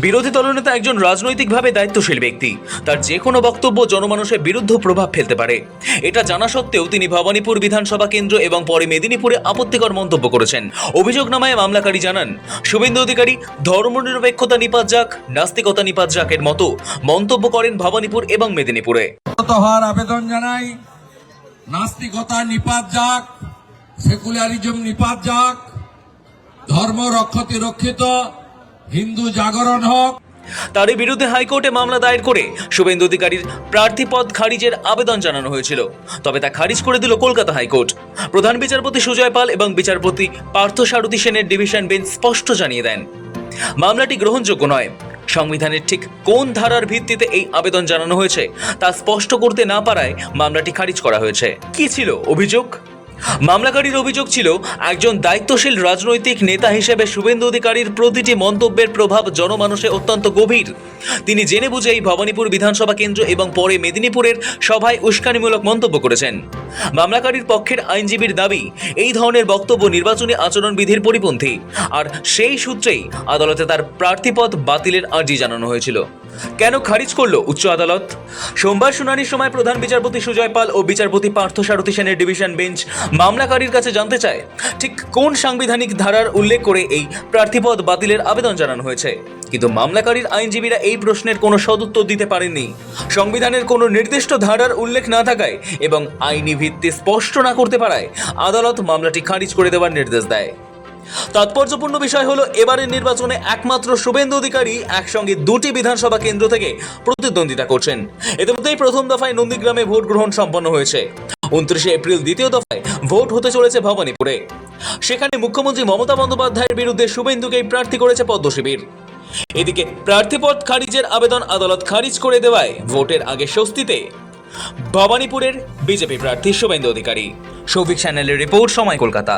বিরোধী দলনেতা একজন রাজনৈতিকভাবে দায়িত্বশীল ব্যক্তি। তার যে কোনো বক্তব্য জনমানুষের বিরুদ্ধে প্রভাব ফেলতে পারে। এটা জানা সত্ত্বেও তিনি ভবানীপুর বিধানসভা কেন্দ্র এবং পরে মেদিনীপুরে আপত্তিকর মন্তব্য করেছেন। অভিযোগনামায় মামলাকারী জানান, শুভেন্দু অধিকারী ধর্মনিরপেক্ষতা নিপাত যাক, নাস্তিকতা নিপাত যাকের মতো মন্তব্য করেন ভবানীপুর এবং মেদিনীপুরে। হওয়ার আবেদন জানাই, নাস্তিকতা নিপাত যাক, সেকুলারিজম নিপাত যাক, ধর্ম রক্ষতি রক্ষিত, হিন্দু জাগরণ হোক। তারই বিরুদ্ধে হাইকোর্টে মামলা দায়ের করে শুভেন্দু অধিকারীর প্রার্থীপদ খারিজের আবেদন জানানো হয়েছিল। তবে তা খারিজ করে দিল কলকাতা হাইকোর্ট। প্রধান বিচারপতি সুজয় পাল এবং বিচারপতি পার্থসারথী সেনের ডিভিশন বেঞ্চ স্পষ্ট জানিয়ে দেন, মামলাটি গ্রহণযোগ্য নয়। সংবিধানের ঠিক কোন ধারার ভিত্তিতে এই আবেদন জানানো হয়েছে তা স্পষ্ট করতে না পারায় মামলাটি খারিজ করা হয়েছে। কি ছিল অভিযোগ? মামলাকারীর অভিযোগ ছিল, একজন দায়িত্বশীল রাজনৈতিক নেতা হিসেবে শুভেন্দু অধিকারীর প্রতিটি মন্তব্যের প্রভাব জনমানুষে অত্যন্ত গভীর। তিনি জেনে বুঝে এই ভবানীপুর বিধানসভা কেন্দ্র এবং পরে মেদিনীপুরের সভায় উস্কানিমূলক মন্তব্য করেছেন। মামলাকারীর পক্ষের আইনজীবীর দাবি, এই ধরনের বক্তব্য নির্বাচনী আচরণবিধির পরিপন্থী, আর সেই সূত্রেই আদালতে তার প্রার্থীপদ বাতিলের আর্জি জানানো হয়েছিল। কেন খারিজ করল উচ্চ আদালত? সোমবার শুনানির সময় প্রধান বিচারপতি সুজয় পাল ও বিচারপতি পার্থসারথী সেনের ডিভিশন বেঞ্চ মামলাকারীর কাছে জানতে চায়, ঠিক কোন সাংবিধানিক ধারার উল্লেখ করে এই প্রার্থীপদ বাতিলের আবেদন জানানো হয়েছে। কিন্তু মামলাকারীর আইনজীবীরা এই প্রশ্নের কোনো সদুত্তর দিতে পারেননি। সংবিধানের কোনো নির্দিষ্ট ধারার উল্লেখ না থাকায় এবং আইনি ভিত্তি স্পষ্ট না করতে পারায় আদালত মামলাটি খারিজ করে দেওয়ার নির্দেশ দেয়। তাৎপর্যপূর্ণ বিষয় হলো, এবারের নির্বাচনে একমাত্র শুভেন্দু অধিকারী একসঙ্গে দুটি বিধানসভা কেন্দ্র থেকে প্রতিদ্বন্দ্বিতা করছেন। ইতিমধ্যেই প্রথম দফায় নন্দীগ্রামে ভোট গ্রহণ সম্পন্ন হয়েছে। 29 এপ্রিল দ্বিতীয় দফায় ভোট হতে চলেছে ভবানীপুরে। সেখানে মুখ্যমন্ত্রী মমতা বন্দ্যোপাধ্যায়ের বিরুদ্ধে শুভেন্দুকেই প্রার্থী করেছে পদ্ম শিবির। এদিকে প্রার্থীপদ খারিজের আবেদন আদালত খারিজ করে দেওয়ায় ভোটের আগে স্বস্তিতে ভবানীপুরের বিজেপি প্রার্থী শুভেন্দু অধিকারী। সৌভিক চ্যানেলের রিপোর্ট, সময় কলকাতা।